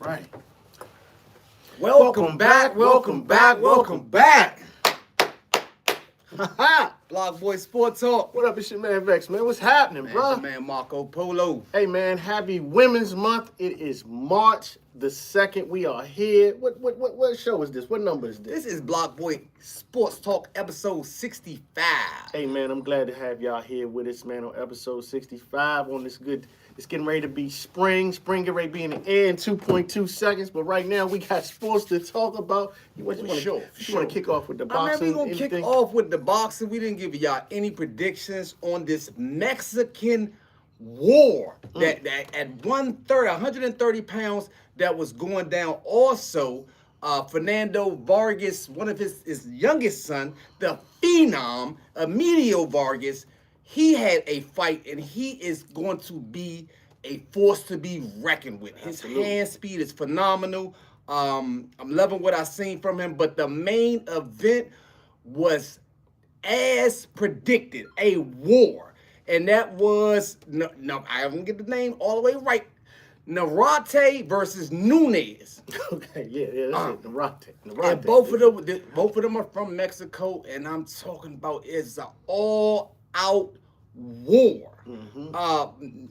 Right. Welcome back. BlockBoy SportsTalk. What up, it's your man Vex, man. What's happening, bro? Man Marco Polo. Hey, man, happy Women's Month. It is March the 2nd. We are here. What show is this? What number is this? This is BlockBoy SportsTalk episode 65. Hey, man, I'm glad to have y'all here with us, man, on episode 65 on this good. It's getting ready to be spring. Spring getting ready to be in the air in 2.2 seconds. But right now, we got sports to talk about. You want to kick off with the boxing? We're going to kick off with the boxing. We didn't give y'all any predictions on this Mexican war that at 130 pounds that was going down. Also, Fernando Vargas, one of his youngest son, the phenom, Emiliano Vargas, he had a fight, and he is going to be a force to be reckoned with. His hand speed is phenomenal. I'm loving what I've seen from him, but the main event was, as predicted, a war. And that was, no, I don't get the name all the way right, Navarrete versus Nunez. Okay, yeah, that's it, Navarrete. And both of them are from Mexico, and I'm talking about it's an all-out war.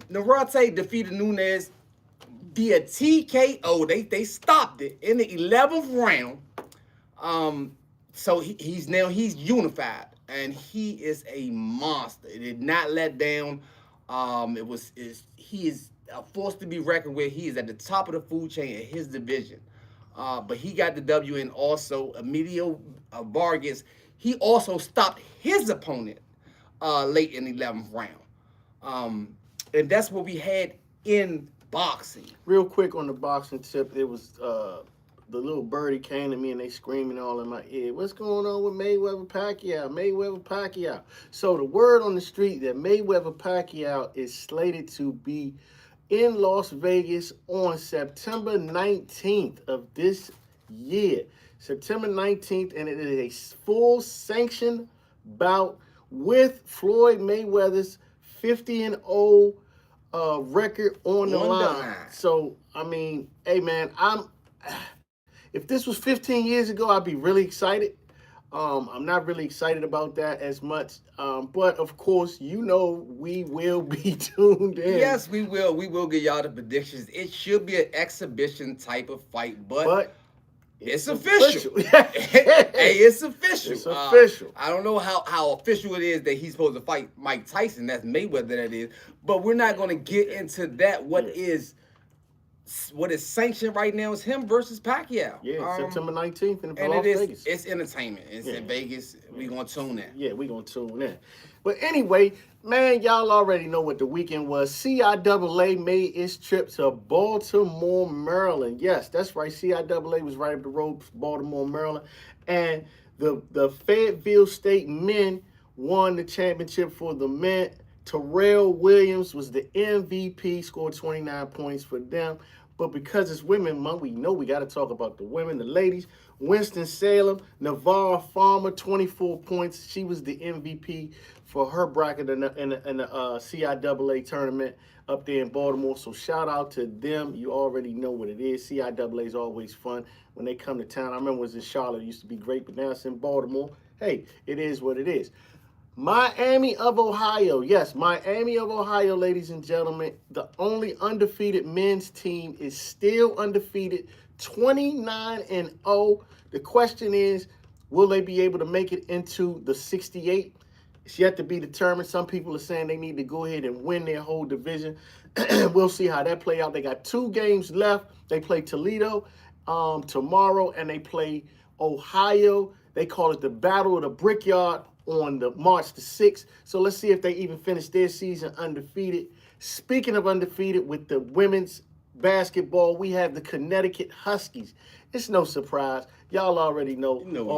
Navarrete defeated Nunez via TKO. They stopped it in the 11th round. So he's unified, and he is a monster. It did not let down. He is a force to be reckoned with. He is at the top of the food chain in his division. But he got the W, and also Emiliano Vargas, he also stopped his opponent late in the 11th round. And that's what we had in boxing. Real quick on the boxing tip, it was the little birdie came to me and they screaming all in my ear. What's going on with Mayweather-Pacquiao? So the word on the street that Mayweather-Pacquiao is slated to be in Las Vegas on September 19th of this year. September 19th, and it is a full sanctioned bout with Floyd Mayweather's 50-0 record on the line. So, I mean, hey, man, if this was 15 years ago, I'd be really excited. I'm not really excited about that as much. But, of course, we will be tuned in. Yes, we will. We will get y'all the predictions. It should be an exhibition type of fight, but it's official. Hey, it's official. It's official. I don't know how official it is that he's supposed to fight Mike Tyson. That's Mayweather, that is. But we're not going to get into that. What is sanctioned right now is him versus Pacquiao. Yeah, September 19th in Las Vegas. It's entertainment. It's in Vegas. We're going to tune in. Yeah, we're going to tune in. But anyway, man, y'all already know what the weekend was. CIAA made its trip to Baltimore, Maryland. Yes, that's right. CIAA was right up the road, Baltimore, Maryland. And the Fayetteville State men won the championship for the men. Terrell Williams was the MVP, scored 29 points for them. But because it's Women Month, we know we got to talk about the women, the ladies. Winston-Salem, Navarra Farmer, 24 points. She was the MVP for her bracket in the CIAA tournament up there in Baltimore. So shout out to them. You already know what it is. CIAA is always fun when they come to town. I remember it was in Charlotte. It used to be great, but now it's in Baltimore. Hey, it is what it is. Miami of Ohio. Yes, Miami of Ohio, ladies and gentlemen. The only undefeated men's team is still undefeated, 29-0. The question is, will they be able to make it into the 68? It's yet to be determined. Some people are saying they need to go ahead and win their whole division. We'll see how that play out. They got 2 games left. They play Toledo tomorrow, and they play Ohio. They call it the Battle of the Brickyard on the March the 6th. So let's see if they even finish their season undefeated. Speaking of undefeated, with the women's basketball, we have the Connecticut Huskies. It's no surprise. Y'all already know. You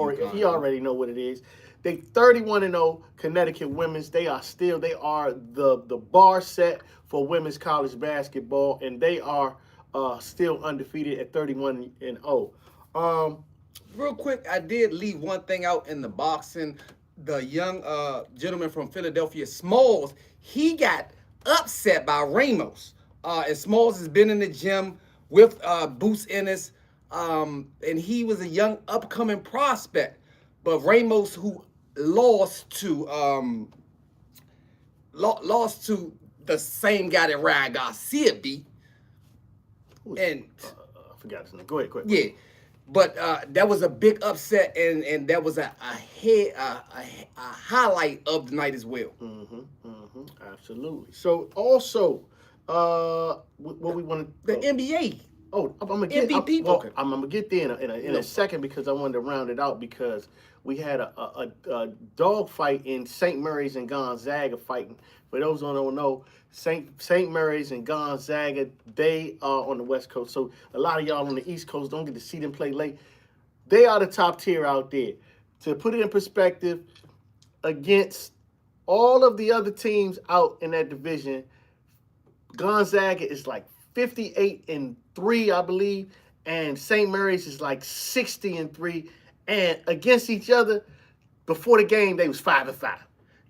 already know what it is. They 31-0 Connecticut women's. They are the bar set for women's college basketball, and they are still undefeated at 31-0. Real quick, I did leave one thing out in the boxing. The young gentleman from Philadelphia, Smalls, he got upset by Ramos. And Smalls has been in the gym with Boots Ennis, and he was a young upcoming prospect. But Ramos, who lost to the same guy that Ryan Garcia beat, and I forgot his name. Go ahead, quick. yeah. But that was a big upset, and that was a highlight of the night as well. Absolutely. So also, what we want The NBA. Oh, I'm gonna get MVP. Okay. I'm gonna get there in a second because I wanted to round it out because we had a dog fight in St. Mary's and Gonzaga fighting. For those who don't know, St. Mary's and Gonzaga, they are on the West Coast. So a lot of y'all on the East Coast don't get to see them play late. They are the top tier out there. To put it in perspective, against all of the other teams out in that division, Gonzaga is like 58-3, I believe, and St. Mary's is like 60-3. And against each other, before the game, they was 5-5.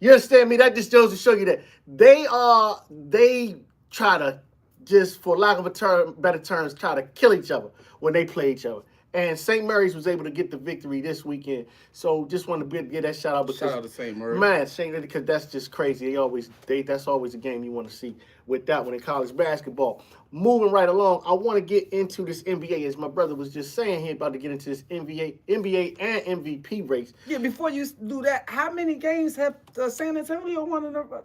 You understand me? That just goes to show you that they try to just, for lack of better terms, try to kill each other when they play each other. And St. Mary's was able to get the victory this weekend. So just wanted to get that shout out because shout out to St. Mary's. Man, St. because that's just crazy. That's always a game you want to see with that one in college basketball. Moving right along, I want to get into this NBA, as my brother was just saying, he about to get into this NBA and MVP race. Yeah, before you do that, how many games have San Antonio won in a row?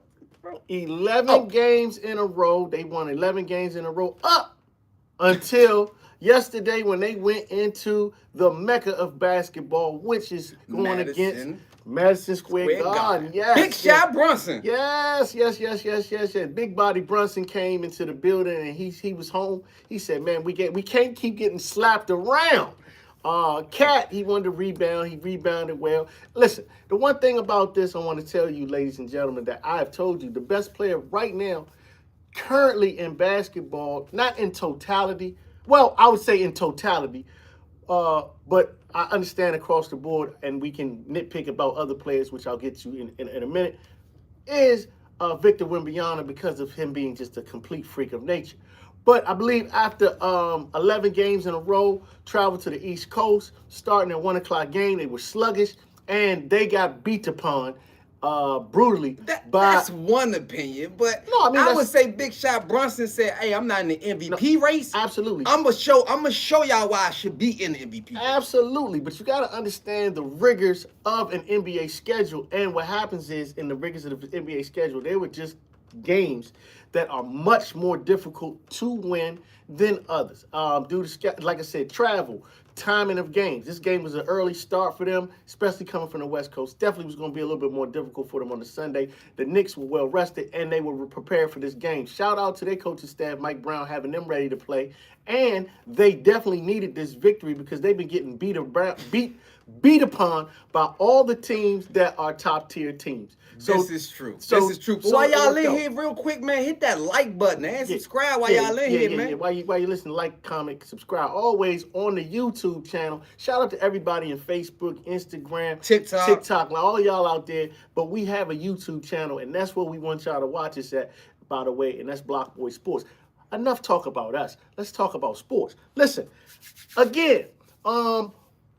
11 games in a row. They won 11 games in a row up until yesterday when they went into the mecca of basketball, which is going against Madison Square Garden. Yes. Big Shai Brunson. Yes. Big Body Brunson came into the building and he was home. He said, man, we can't keep getting slapped around. Cat, he wanted to rebound. He rebounded well. Listen, the one thing about this I want to tell you, ladies and gentlemen, that I have told you, the best player right now, currently in basketball, not in totality, well, I would say in totality, but I understand across the board, and we can nitpick about other players, which I'll get to in a minute, is Victor Wembanyama because of him being just a complete freak of nature. But I believe after 11 games in a row, traveled to the East Coast, starting at 1 o'clock game, they were sluggish, and they got beat upon brutally. That's one opinion, but no, I would say Big Shai Brunson said, "Hey, I'm not in the MVP race. Absolutely, I'm gonna show y'all why I should be in the MVP. Absolutely, but you got to understand the rigors of an NBA schedule, and what happens is in the rigors of the NBA schedule, they were just games that are much more difficult to win than others. Due to, like I said, travel, timing of games. This game was an early start for them, especially coming from the West Coast. Definitely was going to be a little bit more difficult for them on the Sunday. The Knicks were well rested, and they were prepared for this game. Shout out to their coaching staff, Mike Brown, having them ready to play. And they definitely needed this victory because they've been getting beat upon by all the teams that are top-tier teams. So, this is true. This is true. While y'all in here, real quick, man, hit that like button and subscribe while y'all in here, man. While you listen, like, comment, subscribe. Always on the YouTube channel. Shout out to everybody in Facebook, Instagram, TikTok, all y'all out there. But we have a YouTube channel, and that's where we want y'all to watch us at, by the way, and that's BlockBoy Sports. Enough talk about us. Let's talk about sports. Listen, again,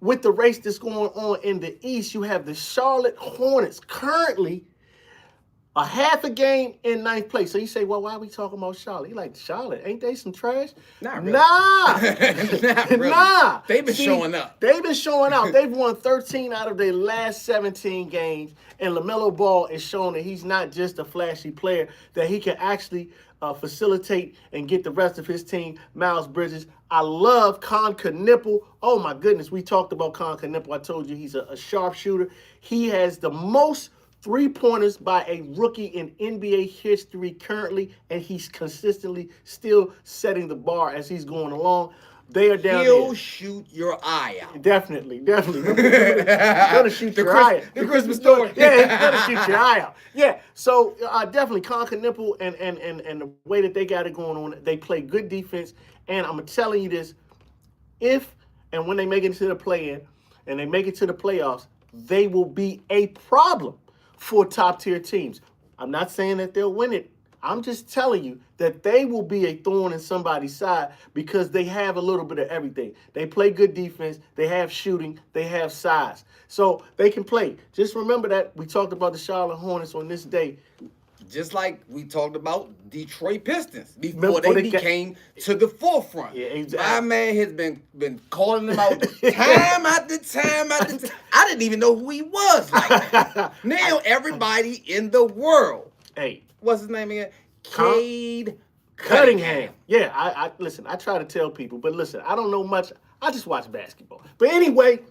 with the race that's going on in the East, you have the Charlotte Hornets currently a half a game in ninth place. So you say, well, why are we talking about Charlotte? You like, Charlotte, ain't they some trash? Not really. Nah. Not really. Nah. They've been showing up. They've been showing out. They've won 13 out of their last 17 games. And LaMelo Ball is showing that he's not just a flashy player, that he can actually facilitate and get the rest of his team. Miles Bridges. I love Con Knipple. Oh, my goodness. We talked about Con Knipple. I told you he's a sharpshooter. He has the most three-pointers by a rookie in NBA history currently, and he's consistently still setting the bar as he's going along. They are down there. He'll shoot your eye out. Definitely. He's going to shoot your eye out. The Christmas story. Yeah, he's going to shoot your eye out. Yeah, so definitely Con Knipple and the way that they got it going on, they play good defense. And I'm telling you this, if and when they make it to the play-in and they make it to the playoffs, they will be a problem for top-tier teams. I'm not saying that they'll win it. I'm just telling you that they will be a thorn in somebody's side because they have a little bit of everything. They play good defense. They have shooting. They have size. So they can play. Just remember that we talked about the Charlotte Hornets on this day. Just like we talked about Detroit Pistons before they became to the forefront. Yeah, exactly. My man has been calling them out time after time after time. I didn't even know who he was like that. Now everybody in the world. Hey. What's his name again? Cade Cunningham. Yeah, I listen, I try to tell people, but listen, I don't know much. I just watch basketball. But anyway,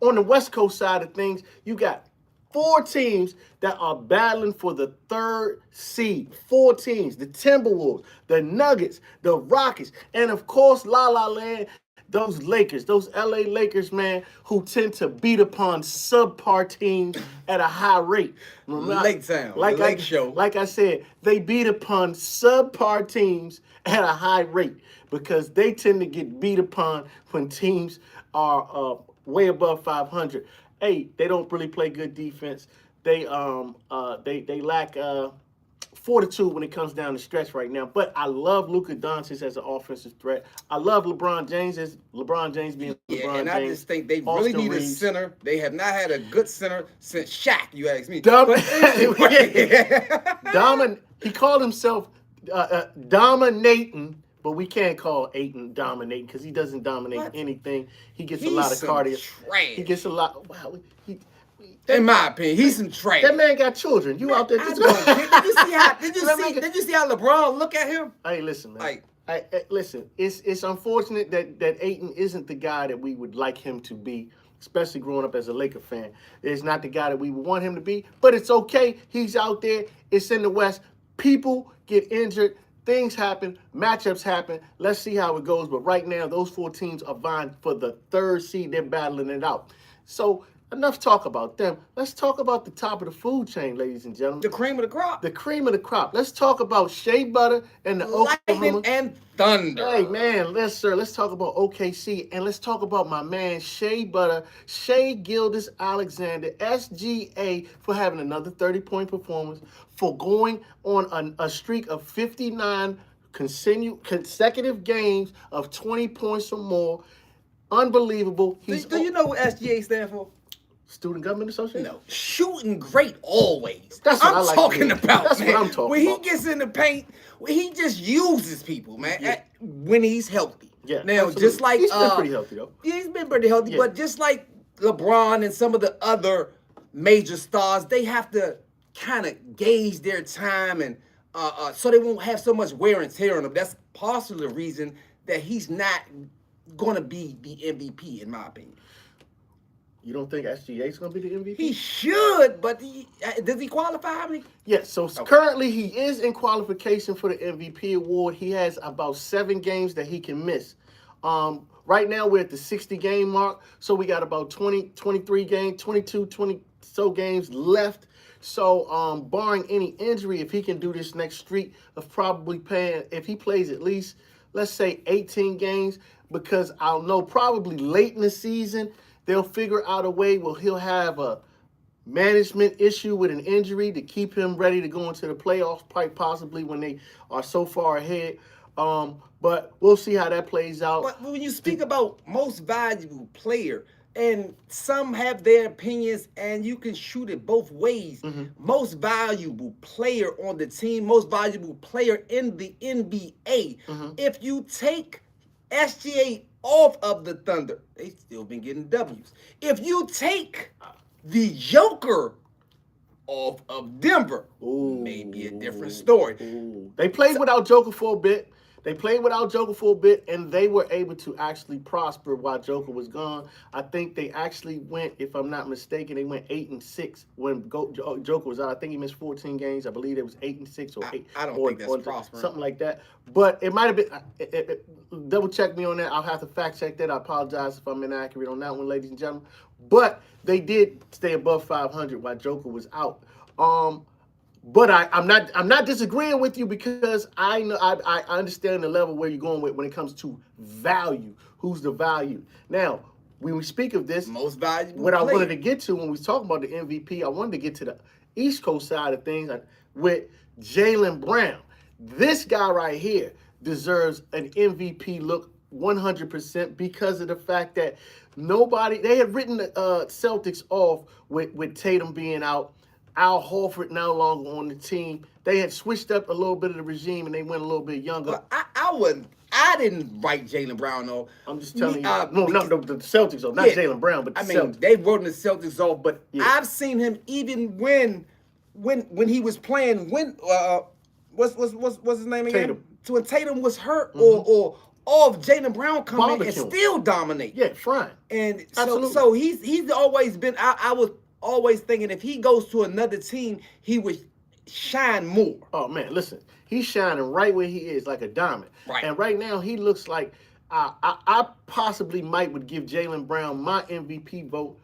on the West Coast side of things, you got 4 teams that are battling for the 3rd seed. 4 teams. The Timberwolves, the Nuggets, the Rockets, and of course, La La Land, those Lakers, those LA Lakers, man, who tend to beat upon subpar teams at a high rate. Lake Town, Lake Show. Like I said, they beat upon subpar teams at a high rate because they tend to get beat upon when teams are way above 500. Hey, they don't really play good defense. They lack fortitude when it comes down the stretch right now. But I love Luka Dončić as an offensive threat. I love LeBron James as LeBron James being LeBron James. And I just think they really need a center. They have not had a good center since Shaq, you ask me. He called himself dominating. But we can't call Ayton dominating because he doesn't dominate anything. He gets a lot of cardio. Trash. He gets a lot. Wow. In my opinion, he's some trash. That man got children. You out there? Did you see how LeBron look at him? Hey, listen, man. Listen. It's unfortunate that Ayton isn't the guy that we would like him to be, especially growing up as a Laker fan. It's not the guy that we would want him to be. But it's okay. He's out there. It's in the West. People get injured. Things happen, matchups happen. Let's see how it goes. But right now, those 4 teams are vying for the 3rd seed. They're battling it out. So enough talk about them. Let's talk about the top of the food chain, ladies and gentlemen. The cream of the crop. The cream of the crop. Let's talk about Shea Butter and the Lightning and Thunder. Hey, man, let's talk about OKC. And let's talk about my man, Shea Butter, Shai Gilgeous-Alexander, SGA, for having another 30-point performance, for going on a streak of 59 consecutive games of 20 points or more. Unbelievable. Do you know what SGA stands for? Student Government Association? No. Shooting great always. That's what I'm talking about. That's what I'm talking about. When he gets in the paint, he just uses people, man, when he's healthy. Yeah. Now, absolutely. Just like... He's been pretty healthy, though. Yeah, he's been pretty healthy, but just like LeBron and some of the other major stars, they have to kind of gauge their time and so they won't have so much wear and tear on them. That's partially the reason that he's not going to be the MVP, in my opinion. You don't think SGA is going to be the MVP? He should, but does he qualify? How many? Yes, so currently he is in qualification for the MVP award. He has about 7 games that he can miss. Right now we're at the 60-game mark, so we got about 23 games, 20 so games left. So barring any injury, if he can do this next streak of probably playing, if he plays at least, let's say 18 games, because I'll know probably late in the season, they'll figure out a way where he'll have a management issue with an injury to keep him ready to go into the playoffs, quite possibly when they are so far ahead. But we'll see how that plays out. But when you speak about most valuable player, and some have their opinions, and you can shoot it both ways. Mm-hmm. Most valuable player on the team, most valuable player in the NBA. Mm-hmm. If you take SGA off of the Thunder, they still been getting W's. If you take the Joker off of Denver, maybe a different story. They played without Joker for a bit. And they were able to actually prosper while Joker was gone. I think they actually went, if I'm not mistaken, they went 8-6 when Joker was out. I think he missed 14 games. I believe it was 8-6 or 8. I don't think that's prospering. Something like that. But it might have been, double check me on that. I'll have to fact check that. I apologize if I'm inaccurate on that one, ladies and gentlemen. But they did stay above 500 while Joker was out. But I'm not disagreeing with you, because I know I understand the level where you're going with when it comes to value. Who's the value? Now, when we speak of this, most valuable what player. I wanted to get to when we was talking about the MVP, I wanted to get to the East Coast side of things with Jaylen Brown. This guy right here deserves an MVP look 100% because of the fact that they had written the Celtics off with Tatum being out. Al Horford no longer on the team. They had switched up a little bit of the regime and they went a little bit younger. Well, I didn't write Jaylen Brown off. I'm just telling you. The Celtics off, not Jaylen Brown, but the Celtics. They wrote the Celtics off, but I've seen him even when he was playing. What's his name again? Tatum. So when Tatum was hurt, or of Jaylen Brown coming in and still dominate. Yeah, fine. And so he's always been. I was always thinking if he goes to another team, he would shine more. Oh man, listen, he's shining right where he is, like a diamond. Right. And right now he looks like I possibly would give Jaylen Brown my MVP vote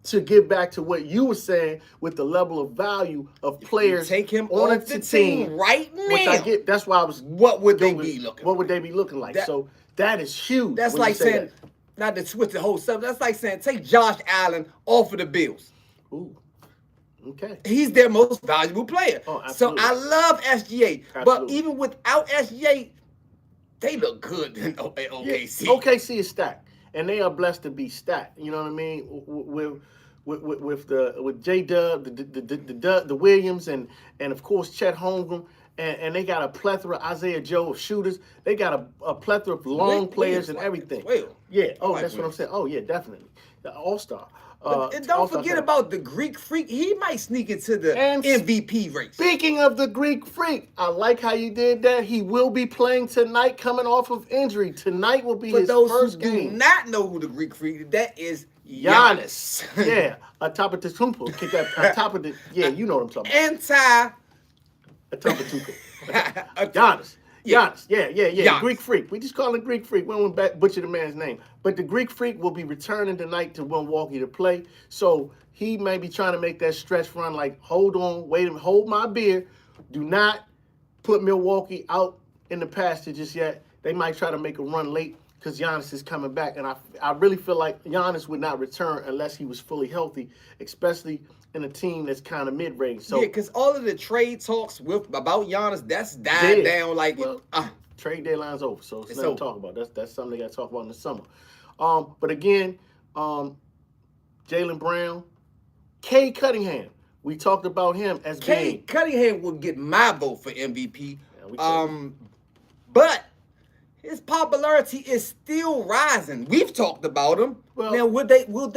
to get back to what you were saying with the level of value of players. Take him on off the team right now. Which I get. That's why I was. What would they be looking? What would they be looking like? So that is huge. That's like saying, not to switch the whole stuff. That's like saying take Josh Allen off of the Bills. Ooh. Okay. He's their most valuable player. Oh, so absolutely. I love SGA. Absolutely. But even without SGA, they look good in OKC. Yeah, OKC is stacked. And they are blessed to be stacked. You know what I mean? With J-Dub, the Williams, and of course Chet Holmgren. And they got a plethora, Isaiah Joe, of shooters. They got a plethora of long players and everything. Yeah. Oh, that's what I'm saying. Oh, yeah, definitely. The All-Star. And don't forget about the Greek Freak. He might sneak into the MVP race. Speaking of the Greek Freak, I like how you did that. He will be playing tonight, coming off of injury. Tonight will be his first game. For those who do not know who the Greek Freak is, that is Giannis. Yeah, Antetokounmpo. Kick that on top of the. Yeah, you know what I'm talking about. Antetokounmpo. Giannis. Giannis. Yeah. Giannis. Greek Freak. We just call him Greek Freak. We don't butcher the man's name. But the Greek Freak will be returning tonight to Milwaukee to play. So he may be trying to make that stretch run like, hold on, wait a minute, hold my beer. Do not put Milwaukee out in the pasture just yet. They might try to make a run late because Giannis is coming back. And I really feel like Giannis would not return unless he was fully healthy, especially in a team that's kind of mid-range. So, yeah, because all of the trade talks about Giannis, that's died down like trade deadline's over, so it's nothing to talk about. That's something they got to talk about in the summer. But again, Jaylen Brown, Cade Cunningham. We talked about him as Cade Cunningham will get my vote for MVP. But his popularity is still rising. We've talked about him. Well, now, will they vote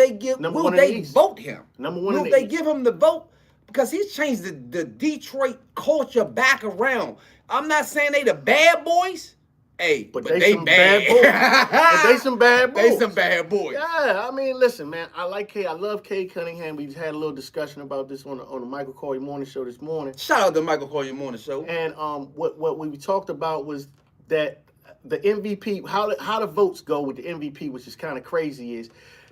him? Number one. Will they give him the vote? Because he's changed the Detroit culture back around. I'm not saying they the bad boys. Hey, but they some bad. bad boys. But they some bad boys. They some bad boys. Yeah, I mean, listen, man. I like Cade. I love Cade Cunningham. We had a little discussion about this on the Michael Corey Morning Show this morning. Shout out to Michael Corey Morning Show. And what we talked about was that the MVP, how the votes go with the MVP, which is kind of crazy, is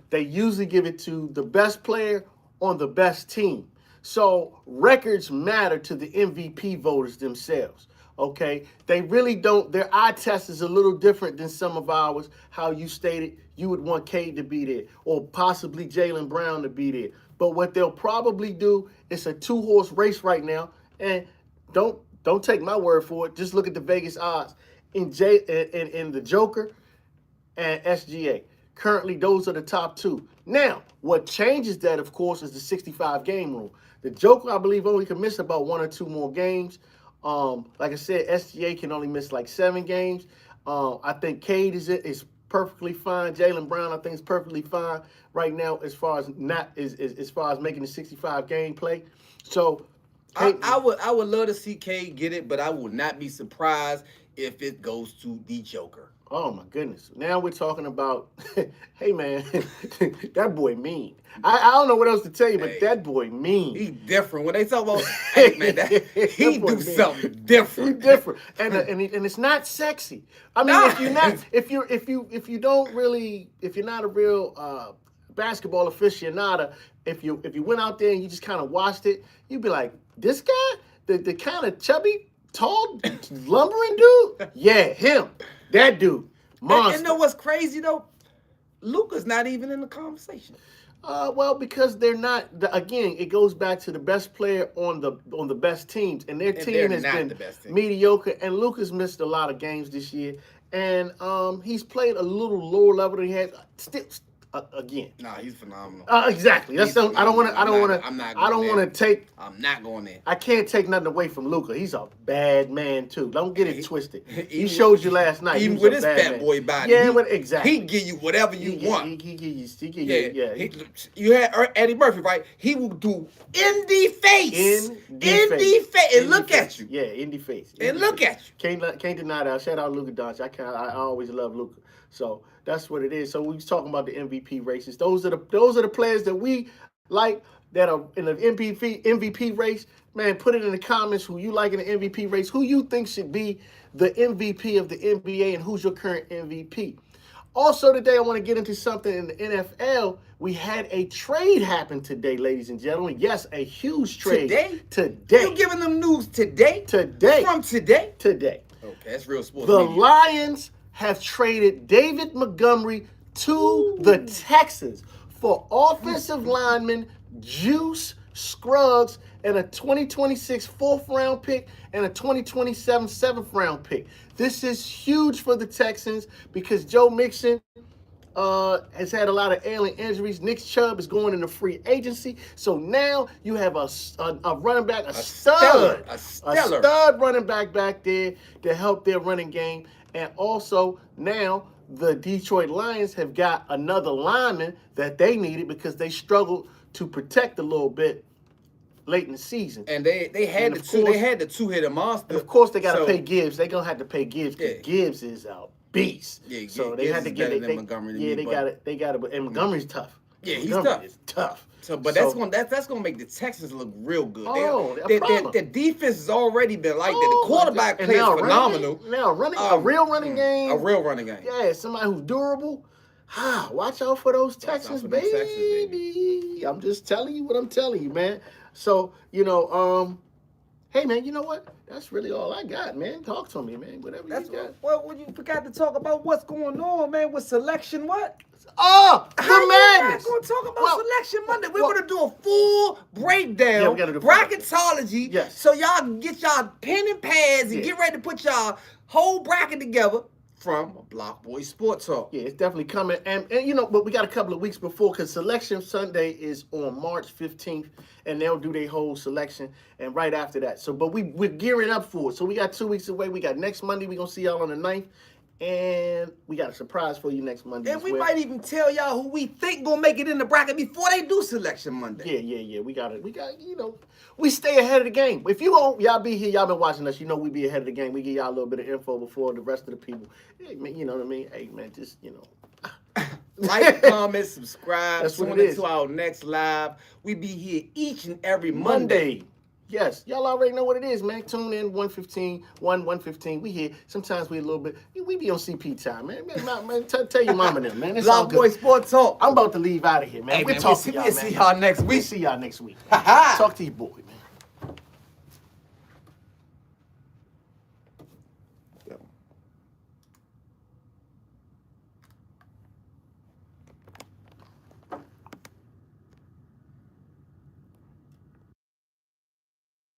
they usually give it to the best player on the best team. So records matter to the MVP voters themselves. Okay, they really don't. Their eye test is a little different than some of ours. How you stated you would want Cade to be there, or possibly Jaylen Brown to be there. But what they'll probably do is a 2-horse race right now, and don't take my word for it. Just look at the Vegas odds in the Joker and SGA. Currently, those are the top two. Now, what changes that, of course, is the 65-game rule. The Joker, I believe, only can miss about 1 or 2 more games. Like I said, SGA can only miss like 7 games. I think Cade is perfectly fine. Jaylen Brown, I think, is perfectly fine right now as far as making the 65-game play. So I would love to see Cade get it, but I would not be surprised if it goes to the Joker. Oh my goodness! Now we're talking about, hey man, that boy mean. I don't know what else to tell you, but that boy mean. He's different. When they talk about, hey man, he do something different. He's different, and it's not sexy. I mean, if you're not a real basketball aficionado, if you went out there and you just kind of watched it, you'd be like, this guy, the kind of chubby, tall, lumbering dude, yeah, him. That dude, monster. And you know what's crazy though? Luka's not even in the conversation. Well, because they're not. Again, it goes back to the best player on the best teams, and their team has been mediocre. And Luka's missed a lot of games this year, and he's played a little lower level than he has. Still, again. Nah, he's phenomenal. Exactly. That's something I don't want to. I'm not going there. I can't take nothing away from Luka. He's a bad man too. Don't get it twisted. He showed you last night. Even with his fat boy body. Yeah, exactly. He give you whatever you want. He give you. You had Eddie Murphy, right? He will do in the face. In the face. And look at you. Yeah, in the face. And look at you. Can't deny that. Shout out Luka Dončić. I always love Luka. So that's what it is. So we was talking about the MVP races. Those are the players that we like that are in the MVP race. Man, put it in the comments who you like in the MVP race. Who you think should be the MVP of the NBA and who's your current MVP. Also today, I want to get into something in the NFL. We had a trade happen today, ladies and gentlemen. Yes, a huge trade. Today. You giving them news today? Today. From today? Today. Okay, that's real sports The media. Lions have traded David Montgomery to the Texans for offensive lineman Juice Scruggs and a 2026 4th-round pick and a 2027 7th-round pick. This is huge for the Texans because Joe Mixon has had a lot of ailing injuries. Nick Chubb is going into free agency. So now you have a running back, a stud running back there to help their running game. And also now the Detroit Lions have got another lineman that they needed because they struggled to protect a little bit late in the season. And they had the two-hitter monster. And of course they got to pay Gibbs. They're going to have to pay Gibbs because Gibbs is a beast. Yeah, so they Gibbs had to get it. They got it. And Montgomery's tough. Yeah, he's tough. Is tough. So, but that's gonna make the Texans look real good. The defense has already been like that. The quarterback plays phenomenal. A real running game. A real running game. Yeah, somebody who's durable. Watch out for those Texans, baby. I'm just telling you what I'm telling you, man. So, hey, man, you know what? That's really all I got, man. Talk to me, man. Whatever you got. Well, you forgot to talk about what's going on, man, with Selection what? Oh, the madness. We're going to talk about Selection Monday. We're going to do a full breakdown, we gotta do bracketology, yes. So y'all can get y'all pen and pads and get ready to put y'all whole bracket together from BlockBoy SportsTalk. Yeah, it's definitely coming. And but we got a couple of weeks before because Selection Sunday is on March 15th, and they'll do their whole selection and right after that. So, but we're gearing up for it. So we got 2 weeks away. We got next Monday. We're going to see y'all on the 9th. And we got a surprise for you next Monday. And we might even tell y'all who we think gonna make it in the bracket before they do Selection Monday. Yeah. We got we stay ahead of the game. If y'all be here, y'all been watching us, we be ahead of the game. We give y'all a little bit of info before the rest of the people. Hey, man, you know what I mean? Hey, man, just, Like, comment, subscribe. That's what Tune it is. into our next live. We be here each and every Monday. Yes, y'all already know what it is, man. Tune in 1:15. We here. Sometimes we a little bit. We be on CP time, man. Tell your mama them, man. BlockBoy SportsTalk. I'm about to leave out of here, man. Hey, We'll man, talk to y'all, see y'all next week. We see y'all next week. Talk to your boy, man.